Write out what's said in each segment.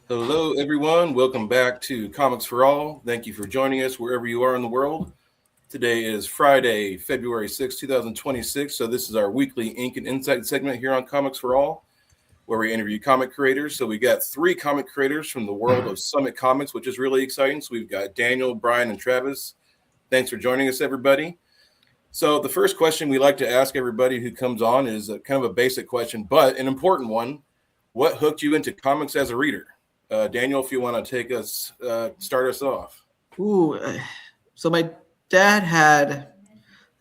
Hello, everyone. Welcome back to Comics for All. Thank you for joining us wherever you are in the world. Today is Friday, February 6, 2026. So, this is our weekly Ink and Insight segment here on Comics for All, where we interview comic creators. So, we got three comic creators from the world of Summit Comics, which is really exciting. So, we've got Daniel, Brian, and Travis. Thanks for joining us, everybody. So, the first question we like to ask everybody who comes on is kind of a basic question, but an important one. What hooked you into comics as a reader? Daniel, if you want to take us, start us off. So my dad had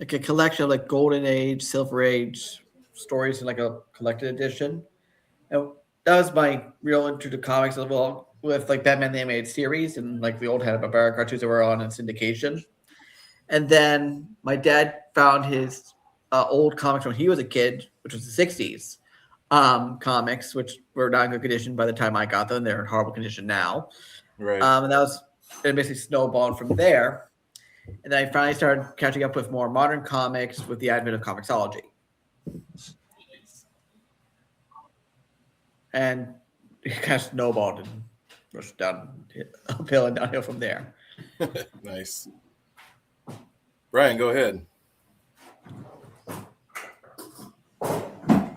like a collection of like Golden Age, Silver Age stories in like a collected edition. And that was my real intro to comics as well, with like Batman the Animated Series and like the old Hanna-Barbera cartoons that were on in syndication. And then my dad found his old comics when he was a kid, which was the 60s comics, which were not in good condition by the time I got them. They're in horrible condition now. Right. And that was it basically snowballed from there. And then I finally started catching up with more modern comics with the advent of Comixology. And it kind of snowballed and rushed down uphill and downhill from there. Nice. Brian, go ahead.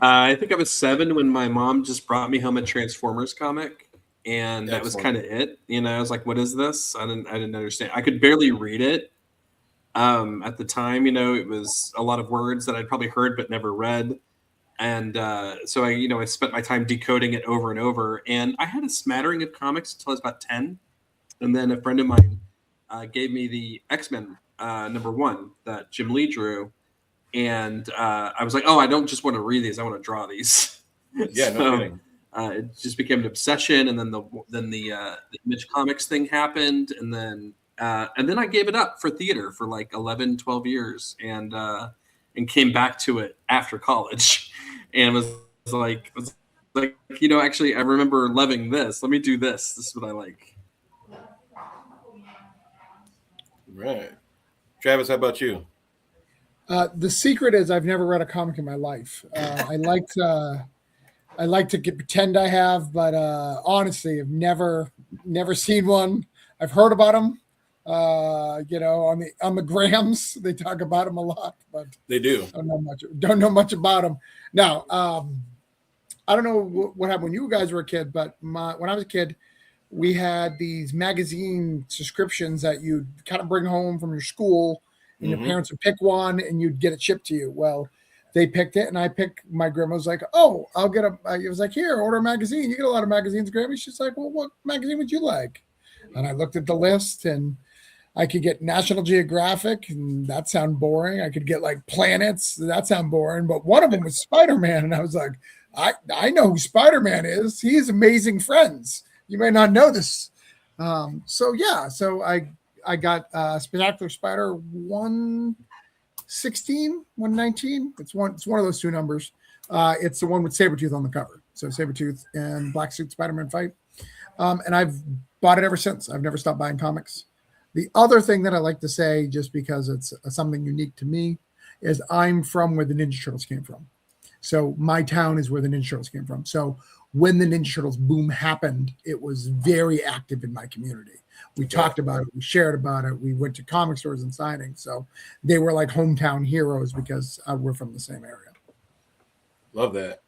I think I was 7 when my mom just brought me home a Transformers comic, and that was kind of it. You know, I was like, "What is this?" I didn't understand. I could barely read it at the time. You know, it was a lot of words that I'd probably heard but never read, and so I spent my time decoding it over and over. And I had a smattering of comics until I was about 10, and then a friend of mine gave me the X-Men #1 that Jim Lee drew. And I was like, oh, I don't just want to read these; I want to draw these. Yeah, no kidding. It just became an obsession, and then the Image Comics thing happened, and then I gave it up for theater for like 11, 12 years, and came back to it after college, and was like, actually, I remember loving this. Let me do this. This is what I like. Right, Travis, how about you? The secret is I've never read a comic in my life. I like to pretend I have, but honestly, I've never seen one. I've heard about them, on the grams. They talk about them a lot, but they do. Don't know much about them. Now, I don't know what happened when you guys were a kid, but when I was a kid, we had these magazine subscriptions that you'd kind of bring home from your school. And your parents would pick one and you'd get it shipped to you. Well, they picked it and I picked, my grandma was like, oh, I'll get it was like, here, order a magazine. You get a lot of magazines, Grammy. She's like, well, what magazine would you like? And I looked at the list and I could get National Geographic, and that sounded boring. I could get like Planets. That sounded boring. But one of them was Spider-Man. And I was like, I know who Spider-Man is. He's Amazing Friends. You may not know this. So I got Spectacular Spider 116, 119. It's one of those two numbers. It's the one with Sabretooth on the cover. So Sabretooth and Black Suit Spider-Man fight. And I've bought it ever since. I've never stopped buying comics. The other thing that I like to say, just because it's something unique to me, is I'm from where the Ninja Turtles came from. So my town is where the Ninja Turtles came from. So when the Ninja Turtles boom happened, it was very active in my community. We talked about it. We shared about it. We went to comic stores and signings. So they were like hometown heroes because we're from the same area. Love that.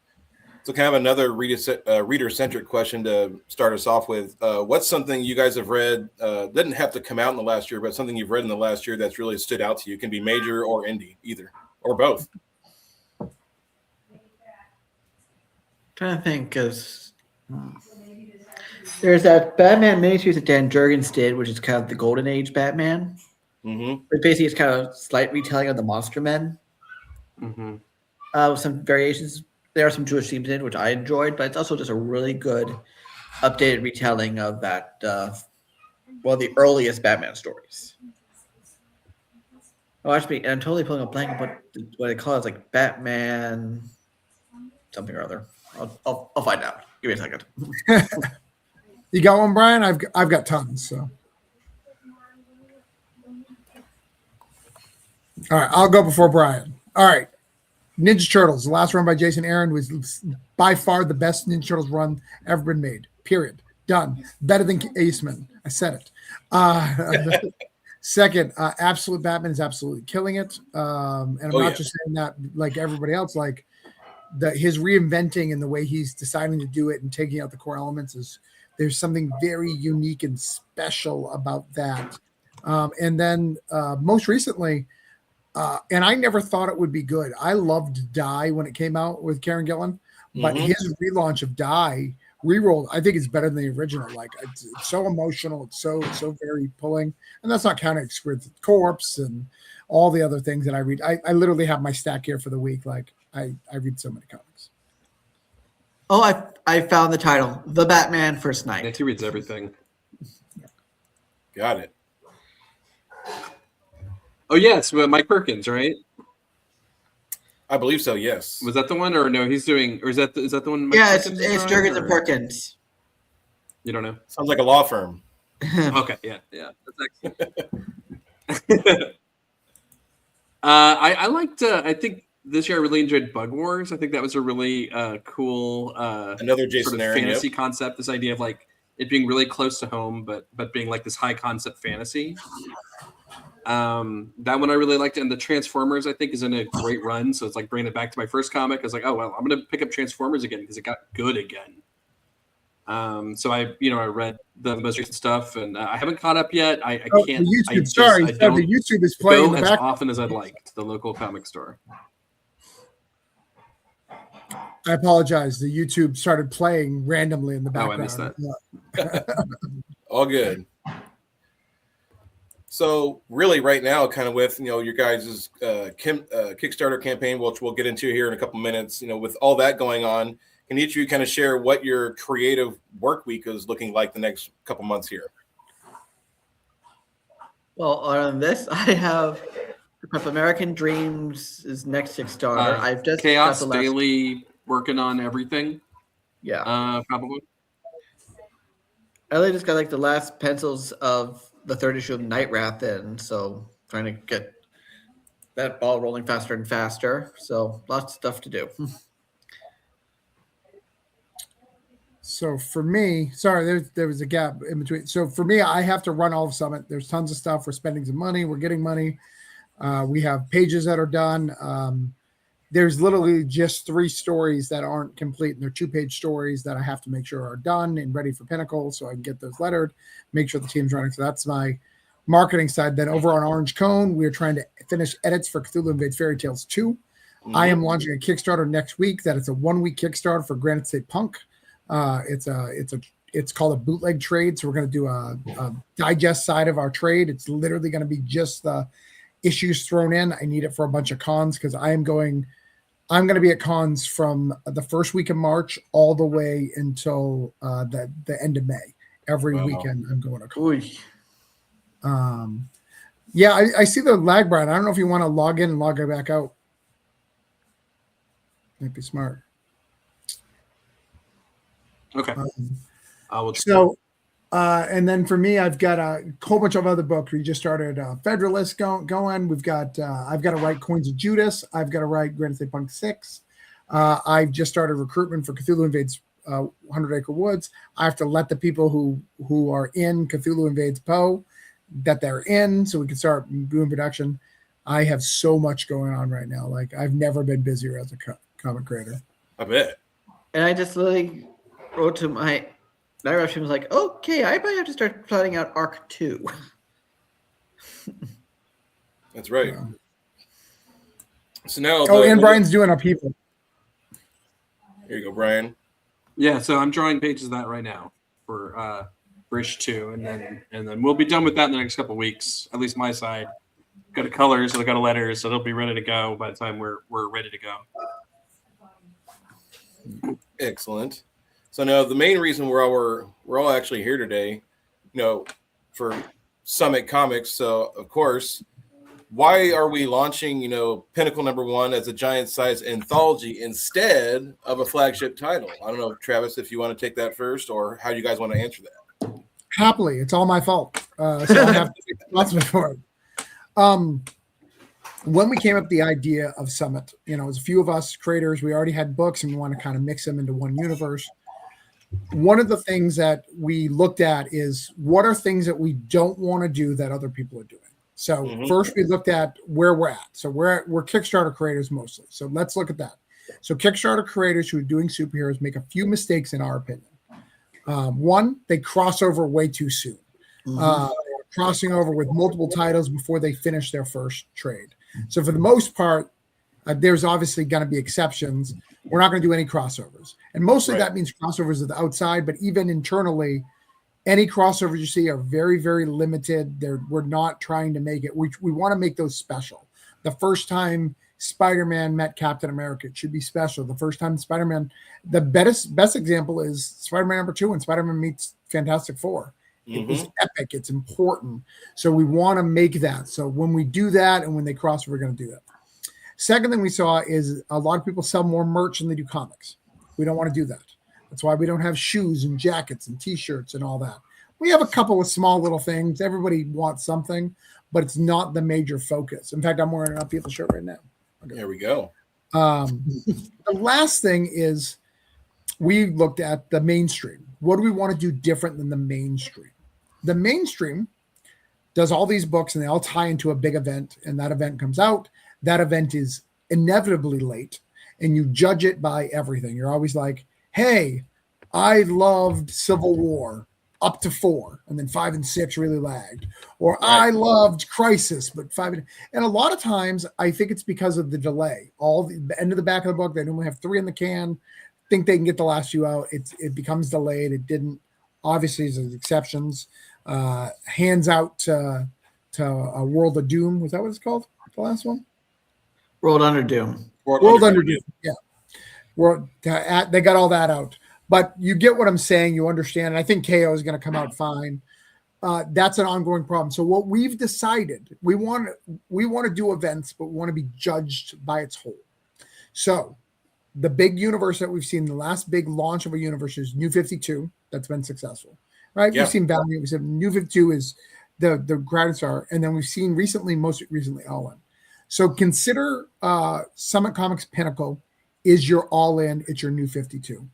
So kind of another reader-centric question to start us off with. What's something you guys have read, didn't have to come out in the last year, but something you've read in the last year that's really stood out to you? It can be major or indie, either, or both. Trying to think, because there's that Batman miniseries that Dan Jurgens did, which is kind of the Golden Age Batman. But basically, it's kind of slight retelling of the Monster Men. With some variations. There are some Jewish themes in it, which I enjoyed, but it's also just a really good updated retelling of that, the earliest Batman stories. Oh, actually, I'm totally pulling a blank on what they call it. It's like Batman something or other. I'll find out. Give me a second. You got one, Brian? I've got tons. So, all right, I'll go before Brian. All right, Ninja Turtles, the last run by Jason Aaron was by far the best Ninja Turtles run ever been made. Period. Done. Better than Aceman. I said it. Second, Absolute Batman is absolutely killing it. And I'm not just saying that like everybody else, like his reinventing and the way he's deciding to do it and taking out the core elements there's something very unique and special about that. And then most recently, and I never thought it would be good. I loved Die when it came out with Karen Gillan, but his relaunch of Die rerolled, I think it's better than the original. Like it's so emotional, it's so very pulling, and that's not counting with Corpse and all the other things that I read. I literally have my stack here for the week. Like I read so many comics. Oh, I found the title, The Batman First Night. Yeah, he reads everything. Got it. Oh yeah, it's Mike Perkins, right? I believe so. Yes. Was that the one, or no? He's doing, or is that the one? Mike Yeah, Perkins it's Jurgens and Perkins. You don't know? Sounds like a law firm. Okay, yeah, that's excellent. I liked. I think this year I really enjoyed Bug Wars. I think that was a really cool Another Jason sort of Aaron, fantasy concept. This idea of like it being really close to home, but being like this high concept fantasy. That one I really liked, and the Transformers I think is in a great run. So it's like bringing it back to my first comic. I was like, oh well, I'm gonna pick up Transformers again because it got good again. So I read the most recent stuff, and I haven't caught up yet. I can't. The YouTube, I don't the YouTube is playing go in the as back. often as I'd like to the local comic store. I apologize. The YouTube started playing randomly in the background. Oh, I missed that. All good. So really right now, kind of with, your guys' Kickstarter campaign, which we'll get into here in a couple minutes, with all that going on, can each of you kind of share what your creative work week is looking like the next couple months here? Well, on this, I have American Dreams is next Kickstarter. I've just Chaos got the last... Daily working on everything. Yeah. Probably. I really just got like the last pencils of the third issue of Night Wrath in, so trying to get that ball rolling faster and faster. So lots of stuff to do. So for me, sorry, there was a gap in between. So for me, I have to run all of Summit. There's tons of stuff. We're spending some money. We're getting money. We have pages that are done. There's literally just 3 stories that aren't complete, and they're 2-page stories that I have to make sure are done and ready for Pinnacle so I can get those lettered, make sure the team's running. So that's my marketing side. Then over on Orange Cone, we're trying to finish edits for Cthulhu Invades Fairy Tales 2. Mm-hmm. I am launching a Kickstarter next week. That it's a 1-week Kickstarter for Granite State Punk. It's called a bootleg trade. So we're going to do a digest side of our trade. It's literally going to be just the issues thrown in. I need it for a bunch of cons because I'm going to be at cons from the first week of March all the way until the end of May. Every weekend I'm going to con. Yeah, I see the lag, Brian. I don't know if you want to log in and log it back out. Might be smart. Okay. And then for me, I've got a whole bunch of other books. We just started Federalist going. We've got I've got to write Coins of Judas. I've got to write Granite State Punk 6. I've just started recruitment for Cthulhu Invades 100 Acre Woods. I have to let the people who are in Cthulhu Invades Poe that they're in so we can start doing production. I have so much going on right now. Like I've never been busier as a comic creator. I bet. And I just literally wrote to my Night was like, okay, I might have to start plotting out Arc 2. That's right. Yeah. So now, and Brian's doing Upheaval. Here you go, Brian. Yeah, so I'm drawing pages of that right now for issue 2, and then we'll be done with that in the next couple of weeks. At least my side. Got a colors, so I got a letters, so it'll be ready to go by the time we're ready to go. Excellent. So now the main reason we're all actually here today, for Summit Comics. So of course, why are we launching, Pinnacle #1 as a giant size anthology instead of a flagship title? I don't know, Travis, if you want to take that first, or how you guys want to answer that. Happily, it's all my fault. So I have to take responsibility for it. When we came up with the idea of Summit, it was a few of us creators. We already had books, and we want to kind of mix them into one universe. one of the things that we looked at is what are things that we don't want to do that other people are doing. So first we looked at where we're at. So we're Kickstarter creators mostly. So let's look at that. So Kickstarter creators who are doing superheroes make a few mistakes in our opinion. One, they cross over way too soon. Crossing over with multiple titles before they finish their first trade. So for the most part, there's obviously going to be exceptions. We're not going to do any crossovers. And mostly that means crossovers at the outside, but even internally, any crossovers you see are very, very limited. We're not trying to make it. We want to make those special. The first time Spider-Man met Captain America, it should be special. The first time Spider-Man, the best example is Spider-Man #2 when Spider-Man meets Fantastic Four. It was epic. It's important. So we want to make that. So when we do that and when they cross, we're going to do that. Second thing we saw is a lot of people sell more merch than they do comics. We don't want to do that. That's why we don't have shoes and jackets and T-shirts and all that. We have a couple of small little things. Everybody wants something, but it's not the major focus. In fact, I'm wearing an Unpeople shirt right now. Okay. There we go. The last thing is we looked at the mainstream. What do we want to do different than the mainstream? The mainstream does all these books and they all tie into a big event, and that event comes out. That event is inevitably late, and you judge it by everything. You're always like, hey, I loved Civil War up to 4, and then 5 and 6 really lagged. Or I loved Crisis, but 5 and a lot of times I think it's because of the delay. All the end of the back of the book, they normally have 3 in the can, think they can get the last few out. It becomes delayed. It didn't. Obviously, there's exceptions. Hands out to a World of Doom. Was that what it's called? The last one? World Under Doom. World Under Doom. Yeah. They got all that out. But you get what I'm saying. You understand. And I think KO is going to come out fine. That's an ongoing problem. So what we've decided, we want to do events, but we want to be judged by its whole. So the big universe that we've seen, the last big launch of a universe is New 52. That's been successful, right? Yeah. We've seen Valiant. We said New 52 is the grand star. And then we've seen most recently All In. So consider Summit Comics Pinnacle is your all in. It's your New 52.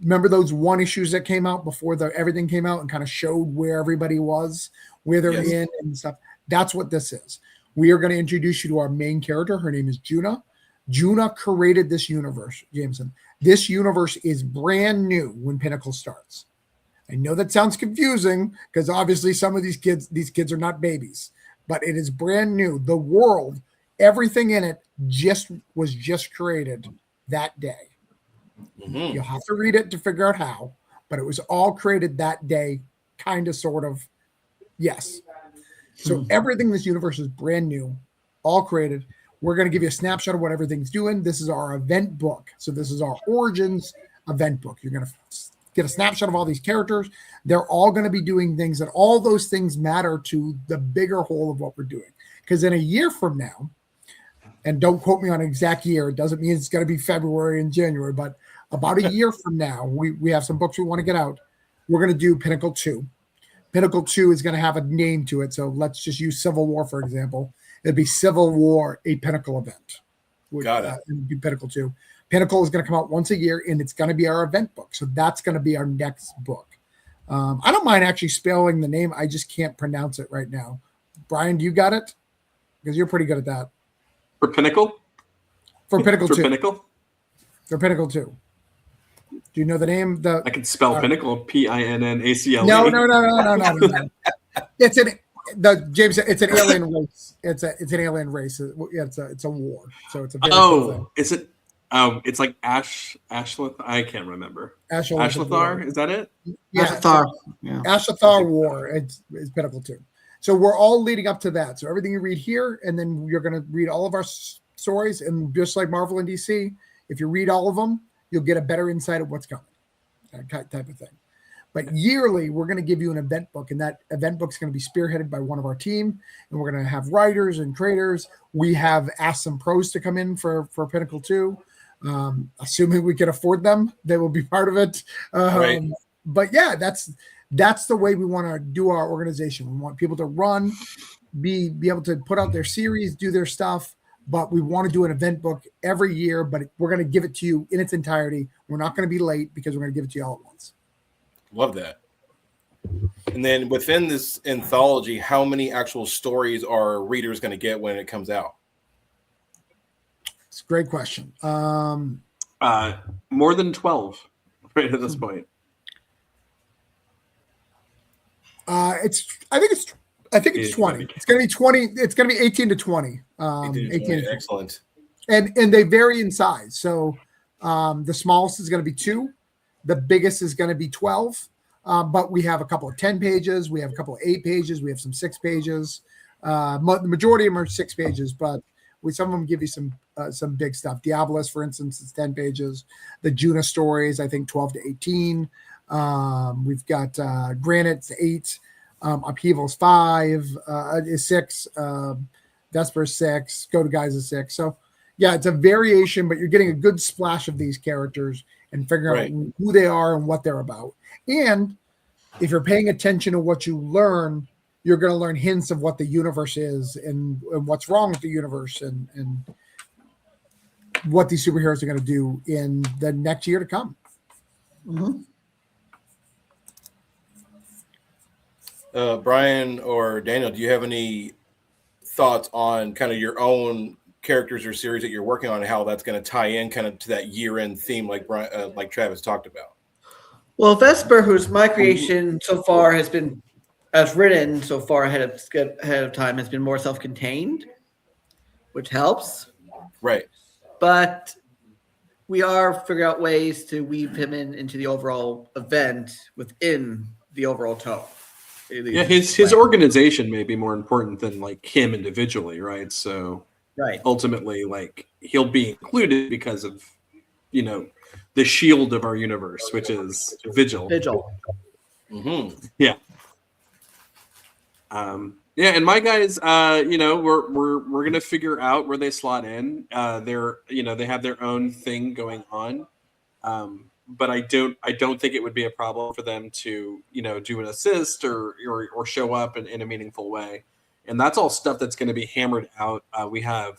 Remember those one issues that came out before everything came out and kind of showed where everybody was, where they're in and stuff. That's what this is. We are going to introduce you to our main character. Her name is Juna. Juna created this universe, Jameson. This universe is brand new when Pinnacle starts. I know that sounds confusing because obviously some of these kids are not babies, but it is brand new. The world, everything in it was just created that day. You'll have to read it to figure out how, but it was all created that day, kind of, sort of. Yes. So everything in this universe is brand new, all created. We're going to give you a snapshot of what everything's doing. This is our event book. So this is our Origins event book. You're going to get a snapshot of all these characters. They're all going to be doing things, and all those things matter to the bigger whole of what we're doing. Because in a year from now, and don't quote me on an exact year, it doesn't mean it's going to be February and January, but about a year from now, we have some books we want to get out. We're going to do Pinnacle 2. Pinnacle 2 is going to have a name to it. So let's just use Civil War, for example. It'd be Civil War, a Pinnacle event. Got it. It'd be Pinnacle 2. Pinnacle is going to come out once a year, and it's going to be our event book. So that's going to be our next book. I don't mind actually spelling the name. I just can't pronounce it right now. Brian, do you got it? Because you're pretty good at that. For Pinnacle? For Pinnacle 2. Pinnacle? For Pinnacle 2. Do you know the name? I can spell Pinnacle, Pinnacle. No. It's an alien race. It's an alien race. It's a war. So it's a is it? It's like Ashlith. I can't remember. Ashlathar, is that it? Yeah, Ashlathar. Yeah. Ashlathar War. It's Pinnacle 2. So we're all leading up to that. So everything you read here, and then you're going to read all of our stories, and just like Marvel and DC, if you read all of them, you'll get a better insight of what's coming, that type of thing. But yearly, we're going to give you an event book, and that event book is going to be spearheaded by one of our team, and we're going to have writers and creators. We have asked some pros to come in for Pinnacle 2. Assuming we can afford them, they will be part of it. Right. But yeah, that's the way we want to do our organization. We want people to run, be able to put out their series, do their stuff, but we want to do an event book every year, but we're going to give it to you in its entirety. We're not going to be late because we're going to give it to you all at once. Love that. And then within this anthology, how many actual stories are readers going to get when it comes out? It's a great question. More than 12 right at this point. I think it's 20. It's going to be 20. It's going to be 18 to 20. 18 to 20. Excellent. And they vary in size. So the smallest is going to be 2. The biggest is going to be 12. But we have a couple of 10 pages. We have a couple of 8 pages. We have some 6 pages. The majority of them are 6 pages, but some of them give you some big stuff. Diabolus, for instance, is 10 pages. The Juna stories, I think 12 to 18. We've got Granite's 8. Upheaval's 5. Is 6. Vesper's 6. Go to Guys is 6. So yeah, it's a variation, but you're getting a good splash of these characters and figuring out who they are and what they're about. And if you're paying attention to what you learn, you're going to learn hints of what the universe is and what's wrong with the universe and what these superheroes are going to do in the next year to come. Mm-hmm. Brian or Daniel, do you have any thoughts on kind of your own characters or series that you're working on and how that's going to tie in kind of to that year-end theme like Travis talked about? Well, Vesper, who's my creation so far, has been, as written so far ahead of time, has been more self-contained, which helps. Right. But we are figuring out ways to weave him into the overall event within the overall tone. Yeah, his organization may be more important than like him individually, right? So ultimately, like he'll be included because of, the shield of our universe, which is Vigil. Mm-hmm. Yeah. And my guys, we're gonna figure out where they slot in. They have their own thing going on, but I don't think it would be a problem for them to do an assist or show up in a meaningful way. And that's all stuff that's going to be hammered out. We have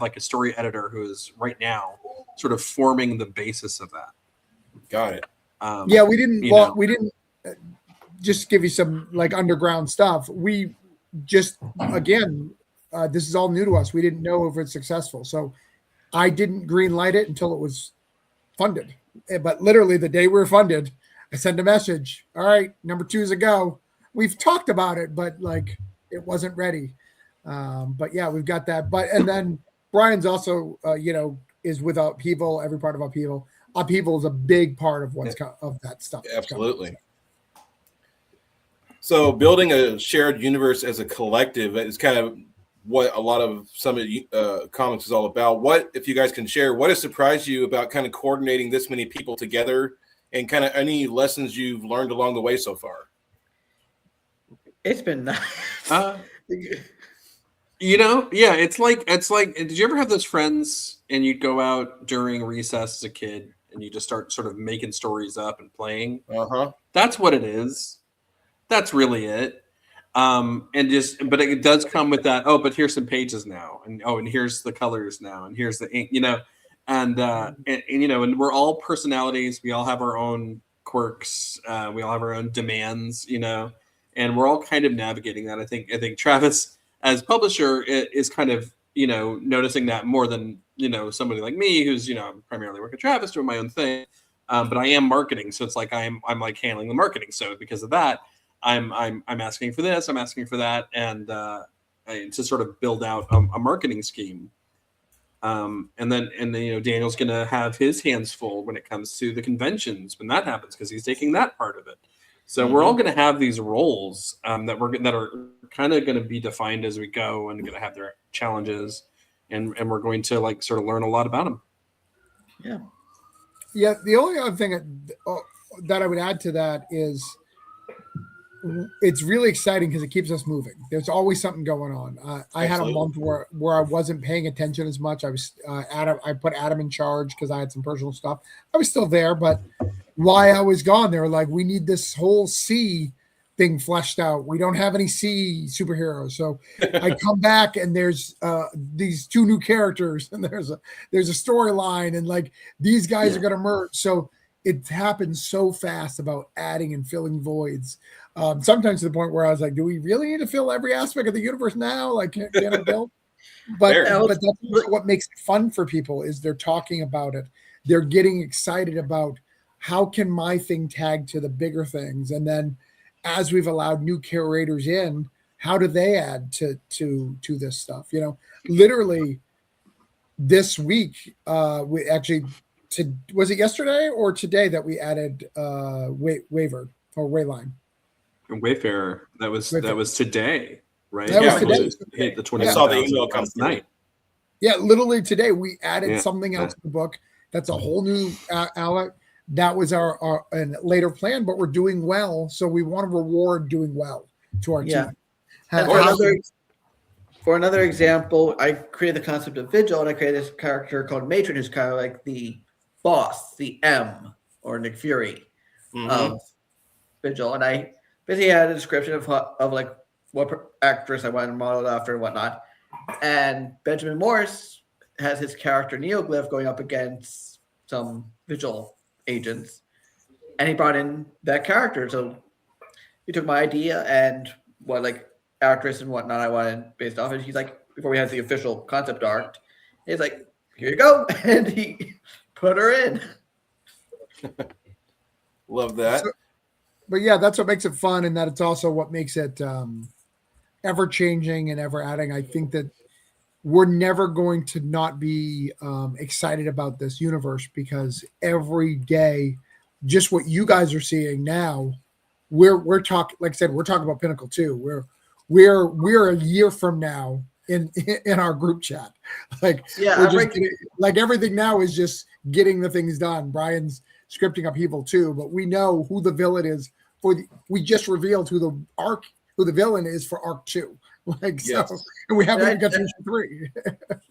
like a story editor who is right now sort of forming the basis of that. Got it. We didn't just give you some like underground stuff. We just, again, this is all new to us. We didn't know if it's successful. So I didn't green light it until it was funded. But literally the day we were funded, I sent a message. All right, number 2 is a go. We've talked about it, but like it wasn't ready. But yeah, we've got that. And then Brian's also, is with Upheaval, every part of Upheaval. Upheaval is a big part of of that stuff. Absolutely. So building a shared universe as a collective is kind of what a lot of Summit Comics is all about. What, if you guys can share, what has surprised you about kind of coordinating this many people together and kind of any lessons you've learned along the way so far? It's been nice. It's like, did you ever have those friends and you'd go out during recess as a kid and you just start sort of making stories up and playing? Uh-huh. That's what it is. That's really it. But it does come with that. Oh, but here's some pages now, and here's the colors now, and here's the ink. And we're all personalities. We all have our own quirks. We all have our own demands. And we're all kind of navigating that. I think Travis, as publisher, is kind of noticing that more than somebody like me who's primarily working Travis doing my own thing. But I am marketing, so it's like I'm like handling the marketing. So because of that, I'm asking for this, I'm asking for that, and to sort of build out a marketing scheme. And then Daniel's going to have his hands full when it comes to the conventions when that happens because he's taking that part of it. So we're all going to have these roles that are kind of going to be defined as we go and going to have their challenges, and we're going to like sort of learn a lot about them. Yeah. Yeah. The only other thing that I would add to that is it's really exciting because it keeps us moving. There's always something going on. I had a month where I wasn't paying attention as much. I was I put Adam in charge because I had some personal stuff. I was still there, but while I was gone, they were like, we need this whole sea thing fleshed out. We don't have any C superheroes. So I come back and there's these 2 new characters and there's a storyline and like these guys are going to merge. So it happens so fast about adding and filling voids. Sometimes to the point where I was like, do we really need to fill every aspect of the universe now? Like, can it build? But that's also what makes it fun for people is they're talking about it. They're getting excited about how can my thing tag to the bigger things? And then as we've allowed new curators in, how do they add to this stuff? You know, literally this week, we actually, was it yesterday or today that we added Waver or Wayline? Wayfarer. That was today, right? That was today. Hit the 20. I saw the email come through. Night. Yeah, literally today we added something else to the book. That's a whole new outlet. That was our later plan, but we're doing well, so we want to reward doing well to our team. For another example, I created the concept of Vigil, and I created this character called Matron, who's kind of like the boss, the M, or Nick Fury of Vigil. And I basically had a description of like what actress I wanted to model after and whatnot. And Benjamin Morris has his character Neoglyph going up against some Vigil agents, and he brought in that character. So he took my idea and what like actress and whatnot I wanted based off it. He's like, before we had the official concept art, he's like, here you go, and he put her in. Love that. But yeah, that's what makes it fun, and that it's also what makes it ever changing and ever adding. I think that we're never going to not be excited about this universe because every day, just what you guys are seeing now, we're talking. Like I said, we're talking about Pinnacle 2. We're a year from now in our group chat. Like like everything now is just getting the things done. Brian's scripting Upheaval 2, but we know who the villain is we just revealed who the villain is for Arc 2. Like, yes. So, and we haven't even got to issue 3.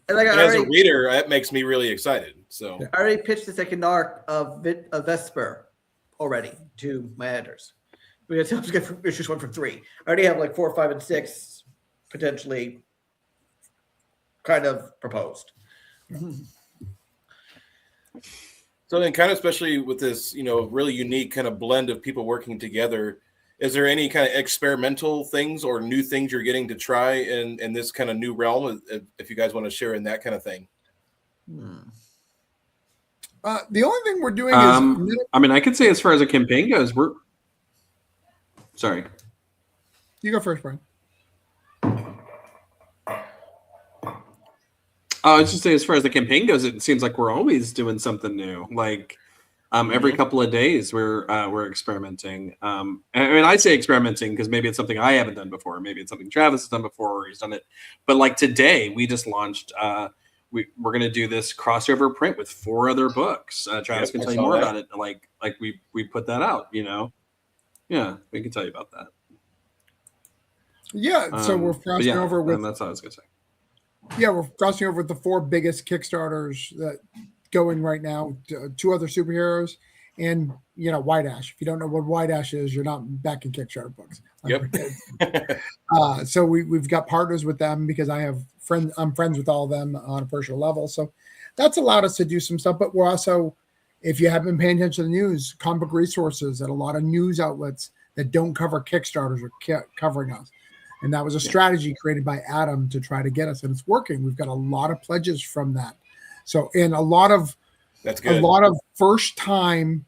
And as a reader, that makes me really excited. So I already pitched the second arc of Vesper already to my editors. We have to get issues 1 from 3. I already have like 4, 5, and 6 potentially kind of proposed. So then, kind of especially with this, really unique kind of blend of people working together, is there any kind of experimental things or new things you're getting to try in this kind of new realm? If you guys want to share in that kind of thing. The only thing we're doing is, I mean, I could say as far as a campaign goes, sorry. You go first, Brian. I was just saying, as far as the campaign goes, it seems like we're always doing something new. Like every couple of days, we're experimenting. I mean, I say experimenting because maybe it's something I haven't done before. Maybe it's something Travis has done before, or he's done it. But like today, we just launched. We're going to do this crossover print with 4 other books. Travis can tell you more about it. Like we put that out. Yeah, we can tell you about that. Yeah, so we're crossing over with. That's all I was going to say. Yeah, we're crossing over with the 4 biggest Kickstarters that going right now. 2 other superheroes, and White Ash. If you don't know what White Ash is, you're not back in Kickstarter books. Yep. So we've got partners with them because I'm friends with all of them on a personal level. So that's allowed us to do some stuff. But we're also, if you haven't been paying attention to the news, comic book resources and a lot of news outlets that don't cover Kickstarters are covering us. And that was a strategy created by Adam to try to get us, and it's working. We've got a lot of pledges from that. So, and a lot of first time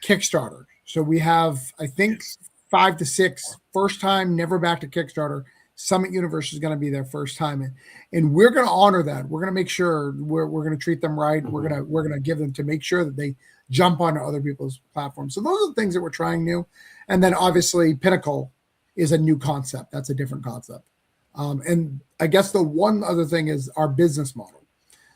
Kickstarter. So we have, I think, 5 to 6 first time, never back to Kickstarter. Summit Universe is going to be their first time, and we're going to honor that. We're going to make sure we're going to treat them right. Mm-hmm. We're going to give them to make sure that they jump onto other people's platforms. So those are the things that we're trying new, and then obviously Pinnacle is a new concept. That's a different concept. And I guess the one other thing is our business model.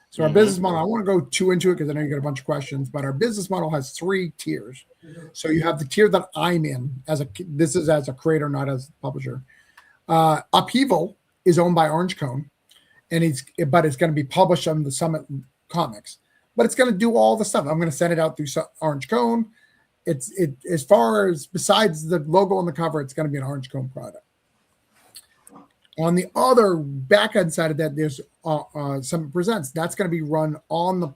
So our business model, I want to go too into it because I know you got a bunch of questions, but our business model has 3 tiers. So you have the tier that I'm in this is as a creator, not as a publisher. Upheaval is owned by Orange Cone, but it's going to be published on the Summit Comics, but it's going to do all the stuff. I'm going to send it out through Orange Cone. as far as besides the logo on the cover, it's going to be an Orange Cone product. On the other back end side of that, there's Summit Presents. That's going to be run on the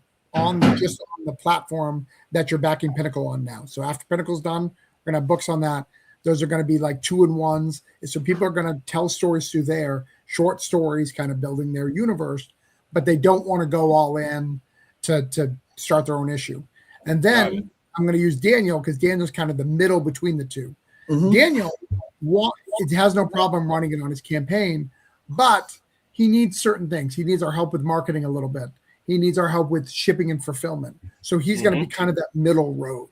platform that you're backing Pinnacle on now. So after Pinnacle's done, we're going to have books on that. Those are going to be like 2-in-1s. So people are going to tell stories through there, short stories, kind of building their universe, but they don't want to go all in to start their own issue. And then I'm going to use Daniel because Daniel's kind of the middle between the two. Mm-hmm. Daniel it has no problem running it on his campaign, but he needs certain things. He needs our help with marketing a little bit. He needs our help with shipping and fulfillment. So he's going to be kind of that middle road.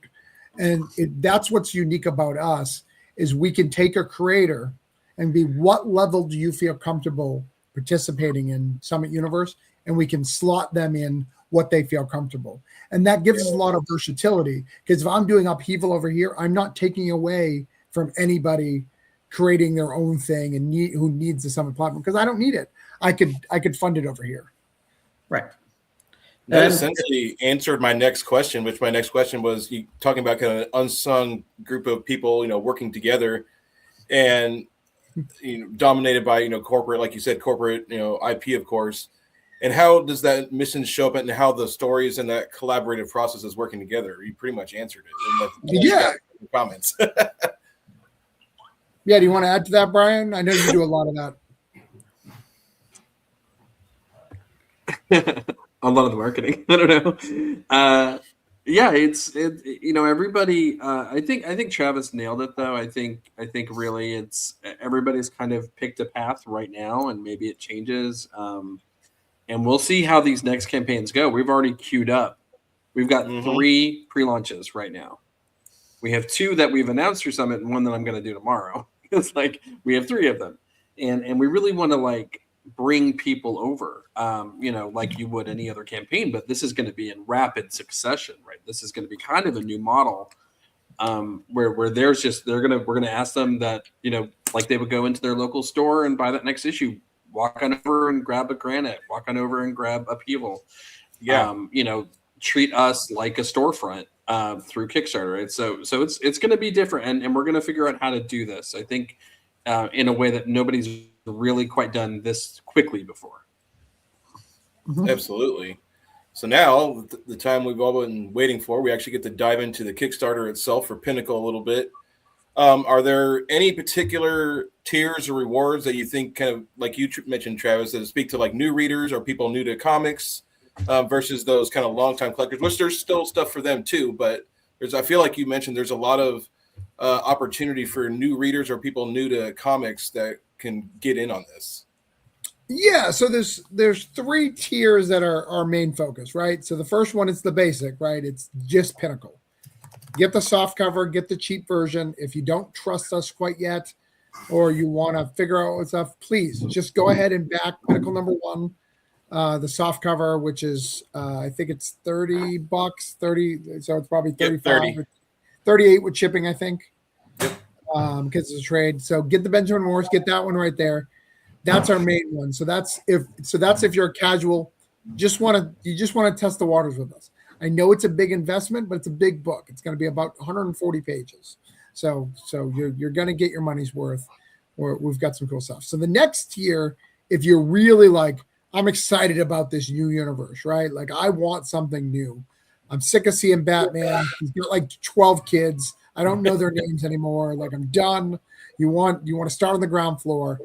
And that's what's unique about us is we can take a creator and be, what level do you feel comfortable participating in Summit Universe? And we can slot them in what they feel comfortable. And that gives us a lot of versatility, because if I'm doing upheaval over here, I'm not taking away from anybody creating their own thing and who needs the Summit platform, because I don't need it. I could fund it over here. Right. That essentially answered my next question, which my next question was you talking about kind of an unsung group of people, working together and, dominated by, corporate, like you said, corporate, IP, of course. And how does that mission show up and how the stories and that collaborative process is working together? You pretty much answered it in the comments. Yeah. Do you want to add to that, Brian? I know you do a lot of that. A lot of the marketing. I don't know. It's everybody. I think Travis nailed it though. I think really it's everybody's kind of picked a path right now, and maybe it changes. And we'll see how these next campaigns go. We've already queued up. We've got 3 pre-launches right now. We have 2 that we've announced through Summit, and 1 that I'm going to do tomorrow. It's like we have 3 of them, and we really want to bring people over, like you would any other campaign, but this is going to be in rapid succession, right? This is going to be kind of a new model, where we're going to ask them that, like they would go into their local store and buy that next issue, walk on over and grab a Granite, walk on over and grab Upheaval. Yeah. Treat us like a storefront, through Kickstarter, right? So it's going to be different, and we're going to figure out how to do this, I think, in a way that nobody's really quite done this quickly before. Absolutely. So now the time we've all been waiting for, we actually get to dive into the Kickstarter itself for Pinnacle a little bit. Are there any particular tiers or rewards that you think, kind of like you mentioned, Travis, that speak to like new readers or people new to comics, versus those kind of longtime collectors, which there's still stuff for them too, but I feel like you mentioned there's a lot of opportunity for new readers or people new to comics that can get in on this. Yeah, so there's 3 tiers that are our main focus, right? So the first one is the basic, right? It's just Pinnacle. Get the soft cover, get the cheap version. If you don't trust us quite yet, or you want to figure out what's up, please just go ahead and back Pinnacle number 1, the soft cover, which is I think it's $30, 30. So it's probably 35, 38 with shipping, I think, because it's a trade. So get the Benjamin Morris, get that one right there. That's our main one. So that's if you're a casual, you just want to test the waters with us. I know it's a big investment, but it's a big book. It's going to be about 140 pages. So you're going to get your money's worth. We've got some cool stuff. So the next tier, if you're really like, I'm excited about this new universe, right? Like I want something new. I'm sick of seeing Batman. He's got like 12 kids. I don't know their names anymore. Like I'm done. You want to start on the ground floor.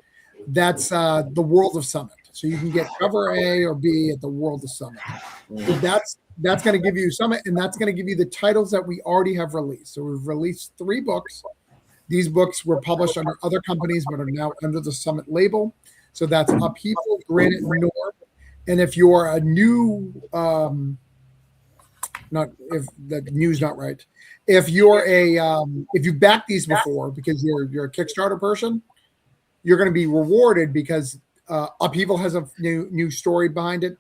That's the World of Summit. So you can get cover A or B at the World of Summit. So that's going to give you Summit, and that's going to give you the titles that we already have released. So we've released 3 books. These books were published under other companies, but are now under the Summit label. So that's Upheaval, Granite, and Norm. And if you're a new, if the new's not right, if you're if you backed these before because you're a Kickstarter person, you're going to be rewarded because Upheaval has a new story behind it.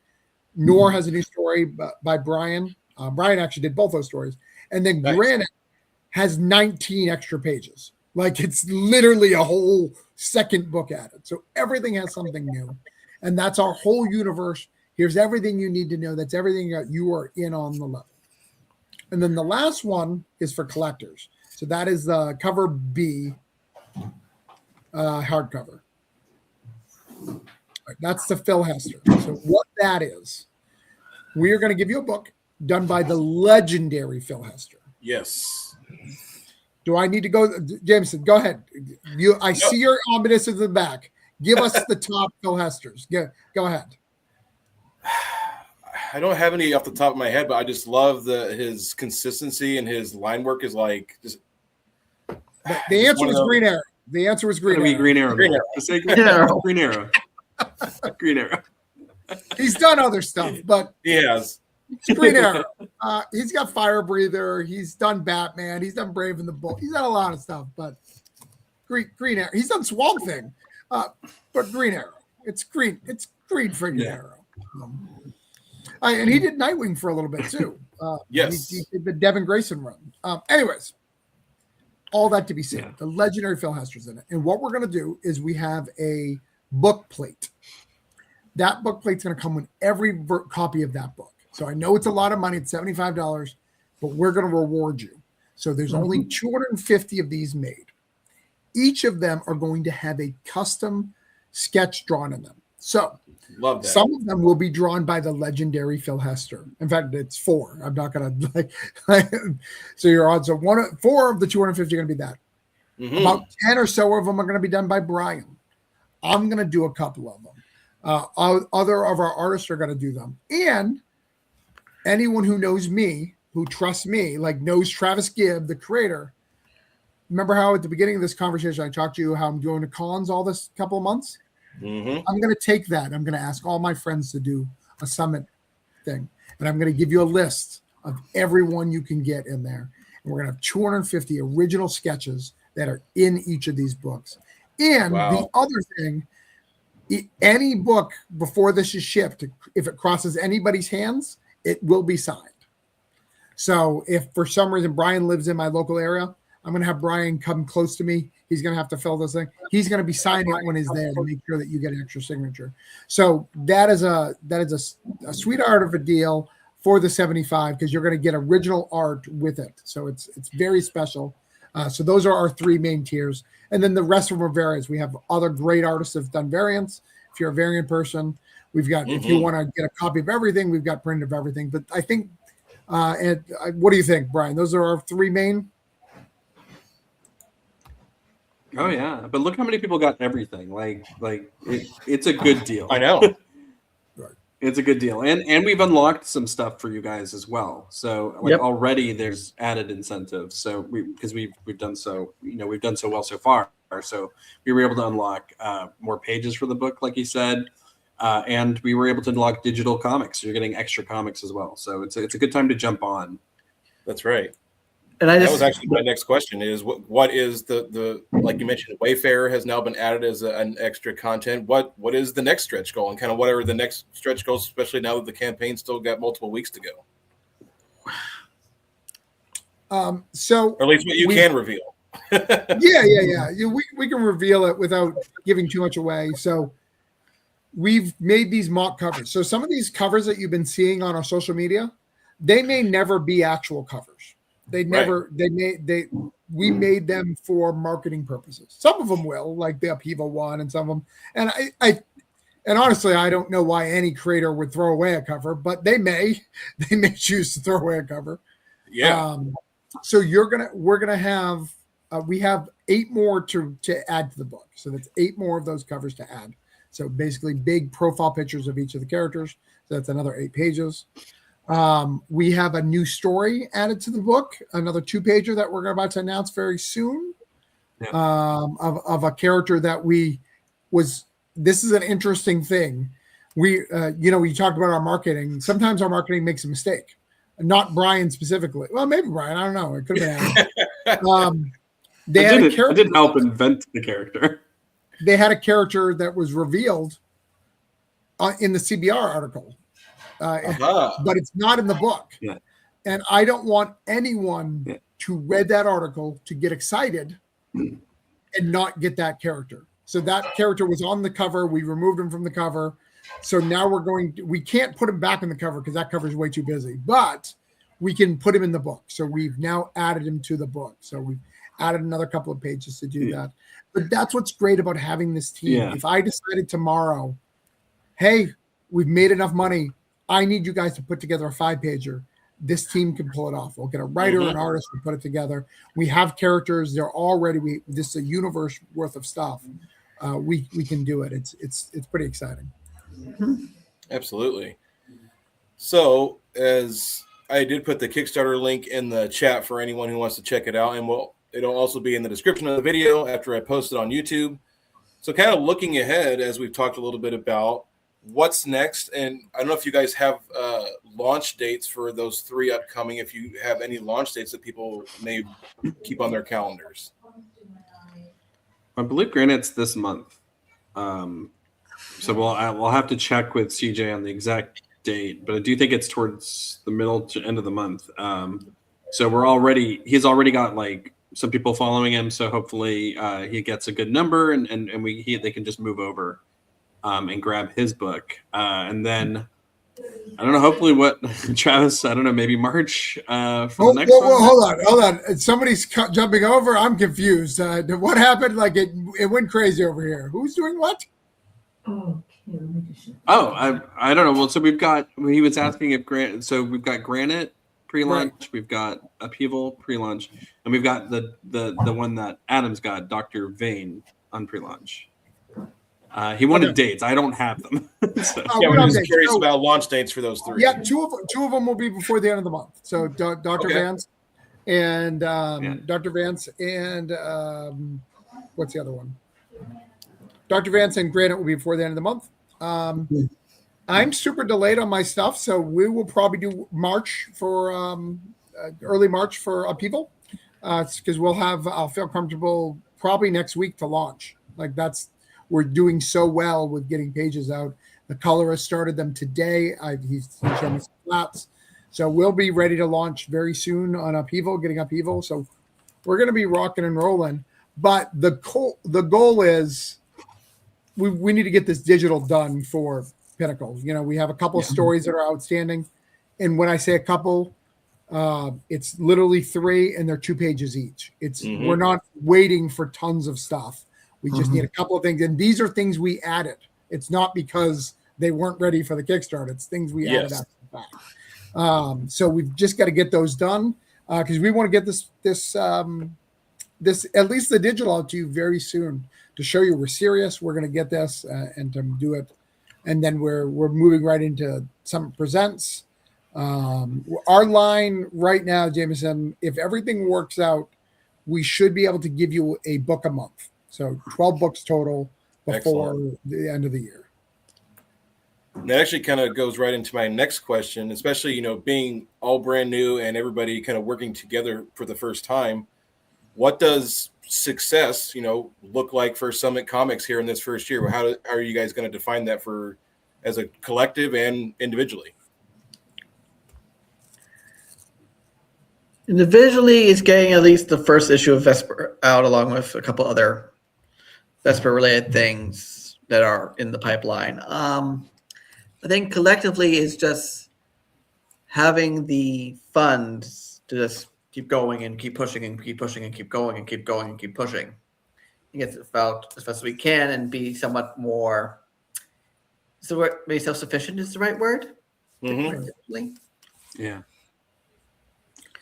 Nor has a new story by Brian. Brian actually did both those stories. And then Granite has 19 extra pages. Like it's literally a whole second book added. So everything has something new. And that's our whole universe. Here's everything you need to know. That's everything that you are in on the level. And then the last one is for collectors. So that is the cover B hardcover. Right, that's the Phil Hester. So what that is, we are going to give you a book done by the legendary Phil Hester. Yes. Do I need to go, Jameson? Go ahead. I see your ominous in the back. Give us the top Phil Hesters. Go ahead. I don't have any off the top of my head, but I just love his consistency, and his line work is like just. But the answer was Green Arrow. The answer was Green Arrow. Green Arrow. Green Arrow. Just say Green Arrow. Green Arrow. Green Arrow. He's done other stuff, but He has. Green Arrow. He's got Fire Breather. He's done Batman. He's done Brave and the Bold. He's done a lot of stuff, but Green Arrow. He's done Swamp Thing, but Green Arrow. It's green. It's Green freaking Arrow. And he did Nightwing for a little bit too. Yes. He did the Devin Grayson run. Anyways, all that to be said, the legendary Phil Hester's in it. And what we're going to do is we have a book plate. That book plate's going to come with every copy of that book. So I know it's a lot of money. It's $75, but we're going to reward you. So there's only 250 of these made. Each of them are going to have a custom sketch drawn in them. So Love that. some of them will be drawn by the legendary Phil Hester. In fact, it's 4. I'm not going to so you're on. So 4 of the 250 are going to be that. Mm-hmm. About 10 or so of them are going to be done by Brian. I'm going to do a couple of them. Other of our artists are going to do them. And anyone who knows me, who trusts me, like knows Travis Gibb, the creator. Remember how at the beginning of this conversation, I talked to you how I'm doing the cons all this couple of months? Mm-hmm. I'm going to take that. I'm going to ask all my friends to do a summit thing. And I'm going to give you a list of everyone you can get in there. And we're going to have 250 original sketches that are in each of these books. And the other thing, any book before this is shipped, if it crosses anybody's hands, it will be signed. So if for some reason Brian lives in my local area, I'm going to have Brian come close to me. He's going to have to fill this thing. He's going to be signing it when he's there to make sure that you get an extra signature. So that is a sweetheart of a deal for the 75 because you're going to get original art with it. So it's very special. So those are our 3 main tiers. And then the rest of them are variants. We have other great artists that have done variants. If you're a variant person, we've got, if you want to get a copy of everything, we've got printed of everything. But I think, what do you think, Brian? Those are our 3 main. Oh yeah, but look how many people got everything. It's a good deal. I know. It's a good deal, and we've unlocked some stuff for you guys as well. So already there's added incentives. So because we've done so, we've done so well so far. So we were able to unlock more pages for the book, like you said, and we were able to unlock digital comics. So you're getting extra comics as well. So it's a good time to jump on. That's right. And that was actually my next question is what is the like you mentioned, Wayfarer has now been added as an extra content. What is the next stretch goal, and kind of whatever the next stretch goes, especially now that the campaign's still got multiple weeks to go? So or at least what you can reveal. Yeah. We can reveal it without giving too much away. So we've made these mock covers. So some of these covers that you've been seeing on our social media, they may never be actual covers. We made them for marketing purposes. Some of them will, like the Upheaval one, and some of them. And and honestly, I don't know why any creator would throw away a cover, but they may choose to throw away a cover. Yeah. So we're gonna have we have 8 more to add to the book. So that's 8 more of those covers to add. So basically, big profile pictures of each of the characters. So that's another 8 pages. We have a new story added to the book, another 2-pager that we're about to announce very soon. Of a character that this is an interesting thing. We talked about our marketing. Sometimes our marketing makes a mistake. Not Brian specifically. Well, maybe Brian. I don't know. It could have been. I did help invent the character. They had a character that was revealed in the CBR article. But it's not in the book. Yeah. And I don't want anyone to read that article to get excited and not get that character. So that character was on the cover. We removed him from the cover. So now we can't put him back in the cover because that cover is way too busy. But we can put him in the book. So we've now added him to the book. So we've added another couple of pages to do that. But that's what's great about having this team. Yeah. If I decided tomorrow, hey, we've made enough money, I need you guys to put together a 5-pager, this team can pull it off. We'll get a writer, an artist, we put it together. We have characters, they're already, this is a universe worth of stuff. We can do it. It's pretty exciting. Absolutely. So, as I did put the Kickstarter link in the chat for anyone who wants to check it out, and it'll also be in the description of the video after I post it on YouTube. So, kind of looking ahead, as we've talked a little bit about what's next, and I don't know if you guys have launch dates for those 3 upcoming. If you have any launch dates that people may keep on their calendars. I believe Granite's this month. So we'll have to check with CJ on the exact date, but I do think it's towards the middle to end of the month. So he's already got like some people following him. So hopefully he gets a good number and they can just move over and grab his book. And then I don't know, hopefully what Travis, I don't know, maybe March for the next one. Hold on. Somebody's jumping over. I'm confused. What happened? Like it went crazy over here. Who's doing what? Oh, I don't know. Well, so he was asking if so we've got Granite pre-launch, right. We've got Upheaval pre-launch, and we've got the one that Adam's got, Dr. Vane, on pre-launch. He wanted dates. I don't have them. So. We're just curious about launch dates for those 3. Yeah, two of them will be before the end of the month. So Dr. Vance and Dr. Vance and what's the other one? Dr. Vance and Granite will be before the end of the month. I'm super delayed on my stuff, so we will probably do March for early March for Upheaval, because I'll feel comfortable probably next week to launch. Like we're doing so well with getting pages out. The colorist started them today. He's showing me some flaps, so we'll be ready to launch very soon on getting Upheaval. So we're going to be rocking and rolling. But the goal is we need to get this digital done for Pinnacle. We have a couple of stories that are outstanding, and when I say a couple, it's literally 3, and they're 2 pages each. We're not waiting for tons of stuff. We just need a couple of things, and these are things we added. It's not because they weren't ready for the Kickstarter. It's things we added after the fact. So we've just got to get those done because we want to get this at least the digital out to you very soon to show you we're serious. We're going to get this and to do it, and then we're moving right into some presents. Our line right now, Jameson, if everything works out, we should be able to give you a book a month. So 12 books total before the end of the year. That actually kind of goes right into my next question, especially, being all brand new and everybody kind of working together for the first time. What does success, look like for Summit Comics here in this first year? How are you guys going to define that as a collective and individually? Individually, is getting at least the first issue of Vesper out, along with a couple other Vesper-related things that are in the pipeline. I think collectively is just having the funds to just keep going and keep pushing and keep pushing and keep going and keep going and keep pushing. And get it out as fast as we can and be somewhat more. So maybe self-sufficient is the right word. Yeah.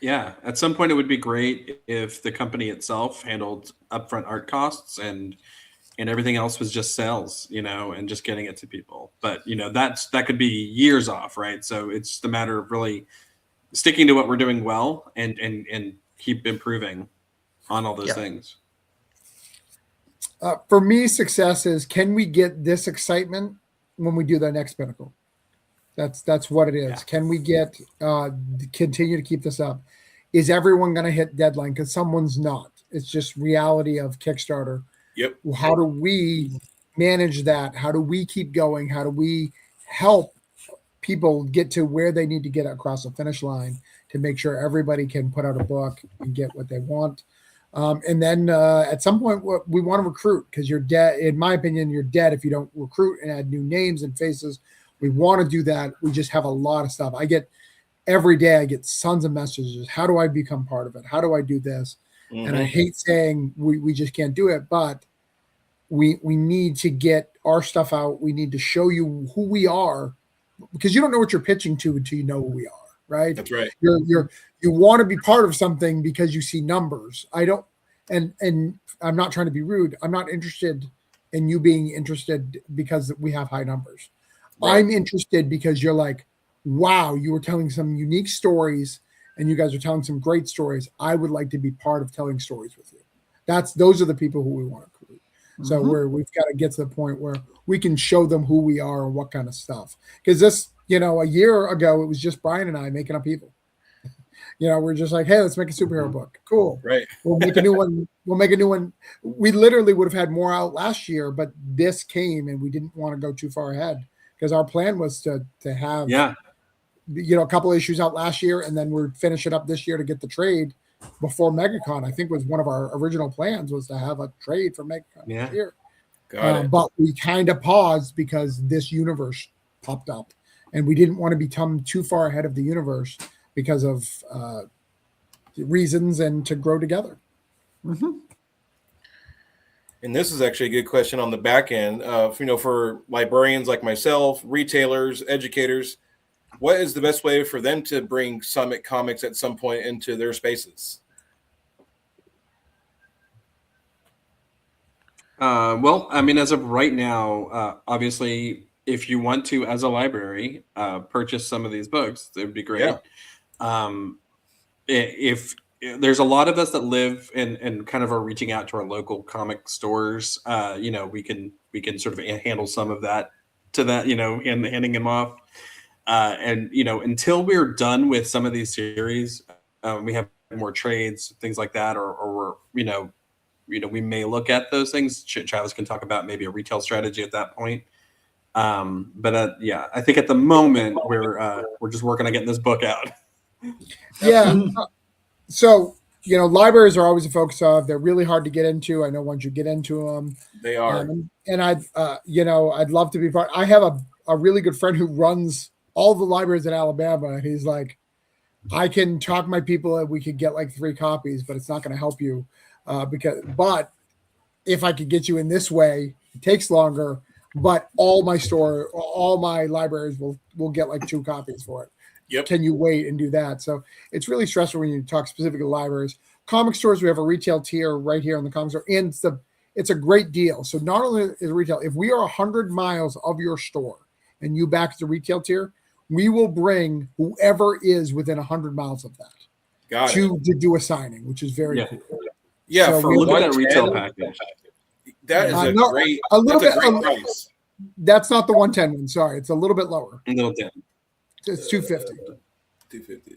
Yeah. At some point, it would be great if the company itself handled upfront art costs and everything else was just sales, and just getting it to people. But that could be years off, right? So it's the matter of really sticking to what we're doing well and keep improving on all those things. For me, success is, can we get this excitement when we do the next Pinnacle? That's what it is. Yeah. Can we continue to keep this up? Is everyone going to hit deadline? Because someone's not. It's just reality of Kickstarter. Yep. How do we manage that? How do we keep going? How do we help people get to where they need to get across the finish line to make sure everybody can put out a book and get what they want? And then at some point, we want to recruit, because you're dead. In my opinion, you're dead if you don't recruit and add new names and faces. We want to do that. We just have a lot of stuff. I get every day I get tons of messages. How do I become part of it? How do I do this? And I hate saying we just can't do it, but we need to get our stuff out. We need to show you who we are, because you don't know what you're pitching to until you know who we are, right? That's right. You want to be part of something because you see numbers. I don't, and I'm not trying to be rude. I'm not interested in you being interested because we have high numbers. Right. I'm interested because you're like, wow, you were telling some unique stories and you guys are telling some great stories. I would like to be part of telling stories with you. Those are the people who we want to recruit. So we've got to get to the point where we can show them who we are and what kind of stuff. Because this, a year ago, it was just Brian and I making up evil. We're just like, hey, let's make a superhero book. Cool. Right. We'll make a new one. We literally would have had more out last year, but this came and we didn't want to go too far ahead because our plan was to have, a couple of issues out last year, and then we're finishing up this year to get the trade before MegaCon. I think was one of our original plans was to have a trade for MegaCon this year. Got it. But we kind of paused because this universe popped up, and we didn't want to become too far ahead of the universe because of reasons and to grow together. And this is actually a good question on the back end. For librarians like myself, retailers, educators, what is the best way for them to bring Summit Comics at some point into their spaces? As of right now, obviously, if you want to, as a library, purchase some of these books, it would be great. Yeah. If there's a lot of us that live and kind of are reaching out to our local comic stores, we can sort of handle some of that and handing them off. Until we're done with some of these series, we have more trades, things like that, or we may look at those things. Travis can talk about maybe a retail strategy at that point. I think at the moment we're just working on getting this book out. Yeah. So, libraries are always a focus of. They're really hard to get into. I know once you get into them, they are. And I'd love to be part. I have a really good friend who runs all the libraries in Alabama, and he's like, I can talk my people and we could get like 3 copies, but it's not going to help you but if I could get you in this way, it takes longer, but all my libraries will get like 2 copies for it. Yep. Can you wait and do that? So it's really stressful when you talk specifically to libraries. Comic stores, we have a retail tier right here on the comic store, and it's a great deal. So not only is retail, if we are 100 miles of your store and you back to retail tier, we will bring whoever is within 100 miles of that to do a signing, which is very cool. Yeah, so look at that retail package. That is a great price. That's not the 110 one. Sorry, it's a little bit lower. A little down. It's 250. 250.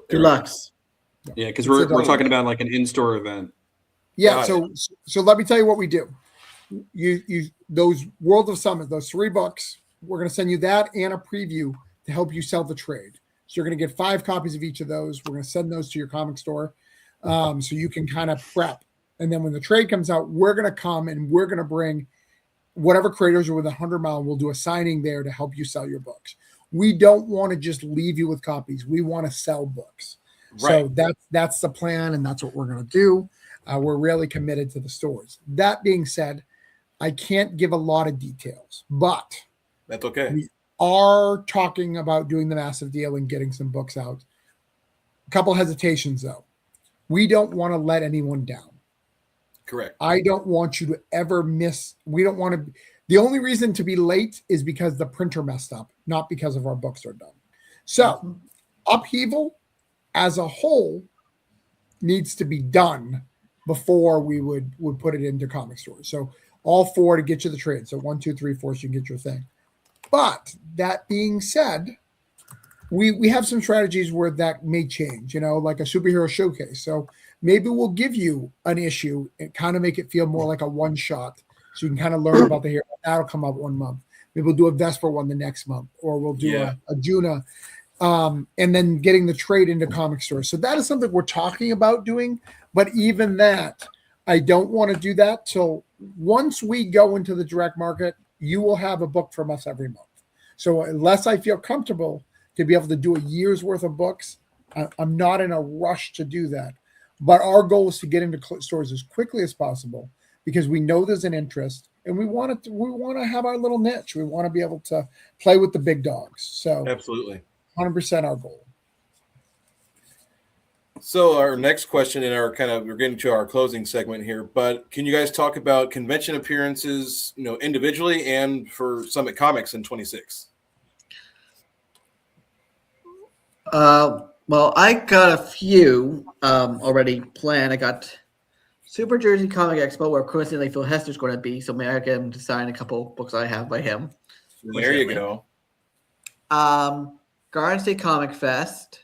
Deluxe. Yeah, because we're talking about like an in-store event. Yeah. So let me tell you what we do. You those World of Summit, those 3 books, we're going to send you that and a preview to help you sell the trade. So you're going to get 5 copies of each of those. We're going to send those to your comic store, so you can kind of prep. And then when the trade comes out, we're going to come and we're going to bring whatever creators are within 100 mile. We'll do a signing there to help you sell your books. We don't want to just leave you with copies. We want to sell books. Right. So that's the plan, and that's what we're going to do. We're really committed to the stores. That being said, I can't give a lot of details, but that's okay. We are talking about doing the massive deal and getting some books out. A couple hesitations, though. We don't want to let anyone down. Correct. I don't want you to ever miss. We don't want to. The only reason to be late is because the printer messed up, not because of our books are done. So, Upheaval as a whole needs to be done before we would put it into comic stores. So, all 4 to get you the trade. So, 1, 2, 3, 4, so you can get your thing. But that being said, we have some strategies where that may change, like a superhero showcase. So maybe we'll give you an issue and kind of make it feel more like a one shot. So you can kind of learn about the hero. That'll come out 1 month. Maybe we'll do a Vesper one the next month, or we'll do a Juna, and then getting the trade into comic stores. So that is something we're talking about doing. But even that, I don't want to do that till once we go into the direct market, you will have a book from us every month. So unless I feel comfortable to be able to do a year's worth of books. I'm not in a rush to do that, but our goal is to get into stores as quickly as possible because we know there's an interest, and we want to have our little niche. We want to be able to play with the big dogs. So Absolutely. 100% our goal. So our next question in our we're getting to our closing segment here, but can you guys talk about convention appearances, individually and for Summit Comics in 26? Well, I got a few already planned. I got Super Jersey Comic Expo, where coincidentally Phil Hester's going to be, so maybe I get him to sign a couple books I have by him. There you go. Garden State Comic Fest.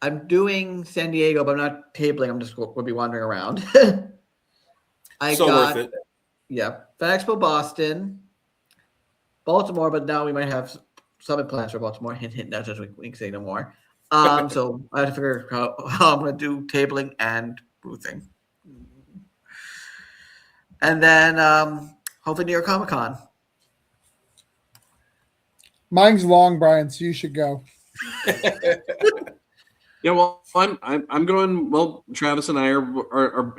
I'm doing San Diego, but I'm not tabling. I'm just going to be wandering around. Worth it. Yeah. Fan Expo Boston. Baltimore, but now we might have Summit plans for Baltimore. Hint, hint, not just we can say no more. So I have to figure out how I'm going to do tabling and boothing. And then hopefully New York Comic Con. Mine's long, Brian, so you should go. Yeah, well, I'm going. Well, Travis and I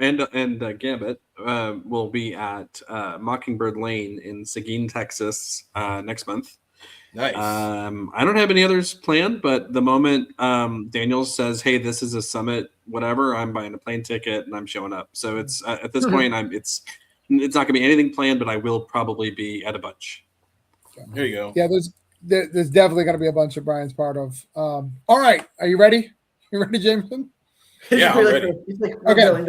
and Gambit will be at Mockingbird Lane in Seguin, Texas, next month. Nice. I don't have any others planned, but the moment Daniel says, "Hey, this is a summit," whatever, I'm buying a plane ticket and I'm showing up. So it's at this point, it's not going to be anything planned, but I will probably be at a bunch. There you go. Yeah, there's definitely going to be a bunch of Brian's part of. All right, are you ready? You ready, Jameson? Yeah, I'm ready. Okay.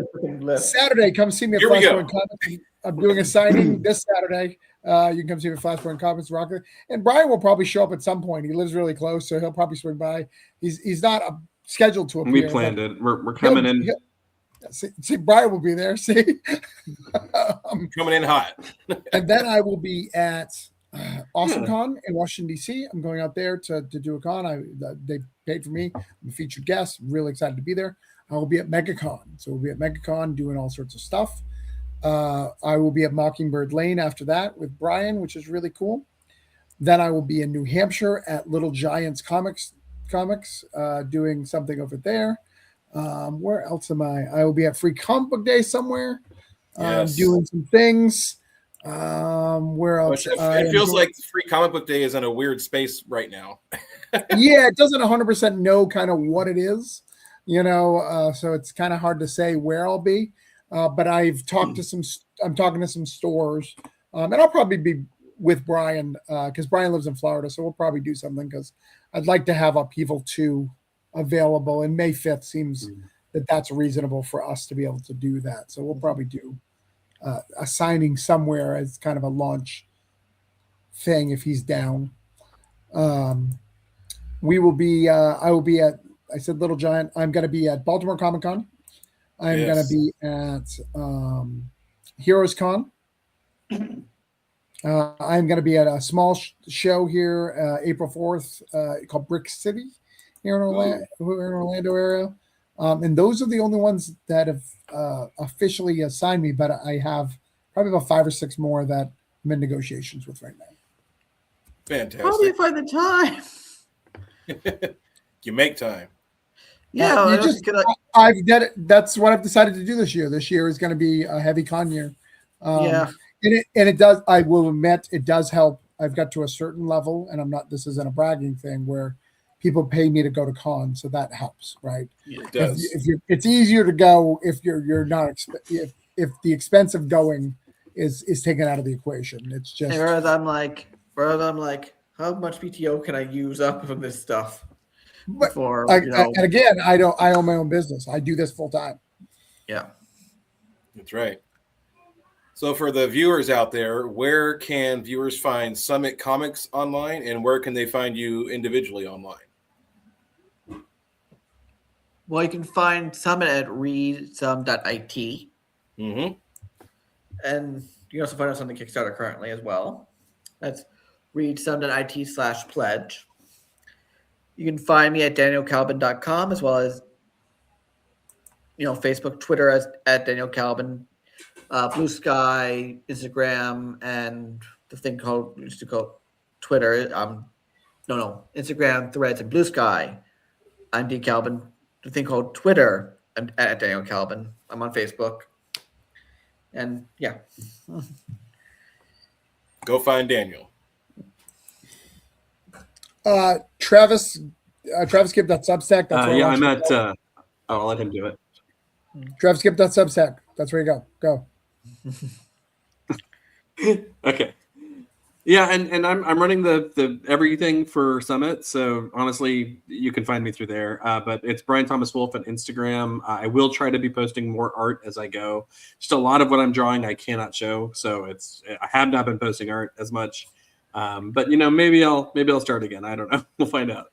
Saturday, come see me at Flashpoint Comics. I'm doing a signing this Saturday. You can come see me at Flashpoint Comics Rocker. And Brian will probably show up at some point. He lives really close, so he'll probably swing by. He's not scheduled to appear. We planned it. We're coming in. See, Brian will be there. See? Coming in hot. And then I will be at AwesomeCon in Washington, D.C. I'm going out there to do a con. They paid for me. I'm a featured guest. I'm really excited to be there. I will be at MegaCon. So we'll be at MegaCon doing all sorts of stuff. I will be at Mockingbird Lane after that with Brian, which is really cool. Then I will be in New Hampshire at Little Giants Comics, doing something over there. Where else am I? I will be at Free Comic Book Day somewhere, doing some things. Where else? It feels like Free Comic Book Day is in a weird space right now. Yeah, it doesn't 100% know kind of what it is, so it's kind of hard to say where I'll be. But I've talked to I'm talking to some stores, and I'll probably be with Brian because Brian lives in Florida, so we'll probably do something because I'd like to have Upheaval 2 available, and May 5th seems that that's reasonable for us to be able to do that. So we'll probably do a signing somewhere as kind of a launch thing if he's down. We will be. I will be at. I said Little Giant. I'm going to be at Baltimore Comic Con. I'm going to be at Heroes Con. I'm going to be at a small show here April 4th called Brick City here in Orlando area. And those are the only ones that have officially assigned me, but I have probably about 5 or 6 more that I'm in negotiations with right now. Fantastic. How do you find the time? You make time. Yeah, I've done it. That's what I've decided to do this year. This year is going to be a heavy con year. And it does. I will admit, it does help. I've got to a certain level, and I'm not. This isn't a bragging thing where people pay me to go to cons, so that helps, right? Yeah, it does. It's easier to go if you're not if the expense of going is taken out of the equation. It's just. Whereas I'm like, how much PTO can I use up from this stuff? Before, and again, I own my own business. I do this full time. Yeah, that's right. So for the viewers out there, where can viewers find Summit Comics online, and where can they find you individually online? Well, you can find Summit at readsome.it. Mm-hmm. And you can also find us on the Kickstarter currently as well. That's readsome.it/pledge. You can find me at danielkalban.com as well as, Facebook, Twitter at Daniel Kalban, Blue Sky, Instagram, and the thing used to call Twitter. Instagram, Threads, and Blue Sky. I'm D Kalban. The thing called Twitter, I'm at Daniel Kalban. I'm on Facebook. And yeah. Go find Daniel. Travis Gibb.substack. That's where Yeah, I I'm want you at. I'll let him do it. Travis Gibb.substack. That's where you go. Okay. Yeah, and I'm running the everything for Summit. So honestly, you can find me through there. But it's Brian Thomas Wolf on Instagram. I will try to be posting more art as I go. Just a lot of what I'm drawing I cannot show, so I have not been posting art as much. But maybe I'll start again. I don't know. We'll find out.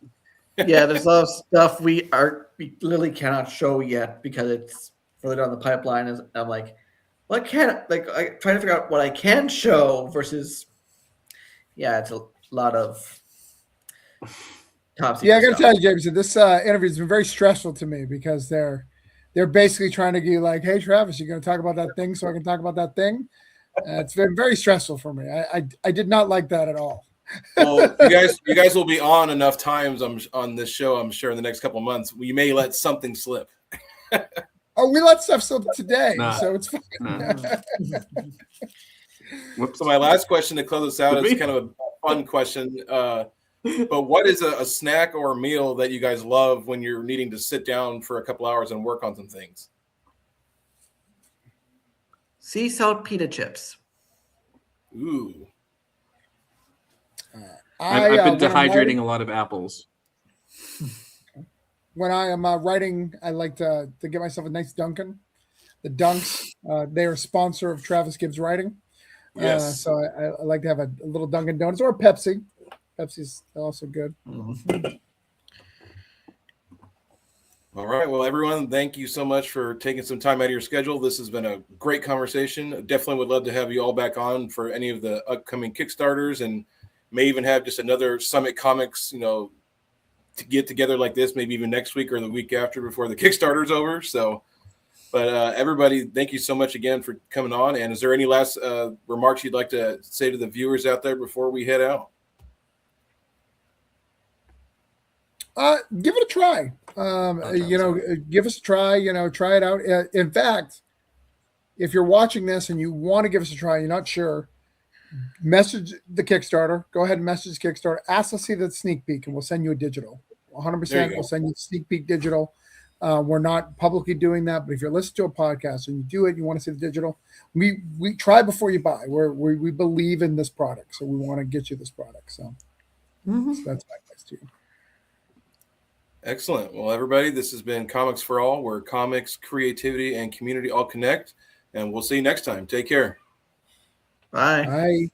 Yeah, there's a lot of stuff we literally cannot show yet because it's further down the pipeline. Is I'm like, what can I trying to figure out what I can show versus. Yeah, it's a lot of top secret Yeah, I got to stuff. tell you, Jameson, this interview has been very stressful to me because they're basically trying to get like, hey, Travis, you're going to talk about that thing so I can talk about that thing. It's been very stressful for me. I did not like that at all. Well, you guys will be on enough times on this show, I'm sure, in the next couple of months. We may let something slip. Oh, we let stuff slip today, Nah. so it's fine. Nah. Whoops. So my last question to close us out is kind of a fun question. But what is a snack or a meal that you guys love when you're needing to sit down for a couple hours and work on some things? Sea salt pita chips. Ooh. I've been dehydrating a lot of apples. When I am writing, I like to get myself a nice Dunkin'. The Dunks, they are a sponsor of Travis Gibb's writing. Yes. So I like to have a little Dunkin' Donuts or a Pepsi. Pepsi's also good. Mm-hmm. All right. Well, everyone, thank you so much for taking some time out of your schedule. This has been a great conversation. Definitely would love to have you all back on for any of the upcoming Kickstarters, and may even have just another Summit Comics, to get together like this, maybe even next week or the week after before the Kickstarter's over. So, but everybody, thank you so much again for coming on. And is there any last remarks you'd like to say to the viewers out there before we head out? Give it a try. Give us a try. Try it out. In fact, if you're watching this and you want to give us a try, you're not sure, message the Kickstarter. Go ahead and message Kickstarter. Ask to see the sneak peek, and we'll send you a digital. 100%. We'll send you a sneak peek digital. We're not publicly doing that, but if you're listening to a podcast and you do it, you want to see the digital, we try before you buy. We believe in this product, so we want to get you this product. So, so that's my advice to you. Excellent. Well, everybody, this has been Comics for All, where comics, creativity, and community all connect. And we'll see you next time. Take care. Bye. Bye.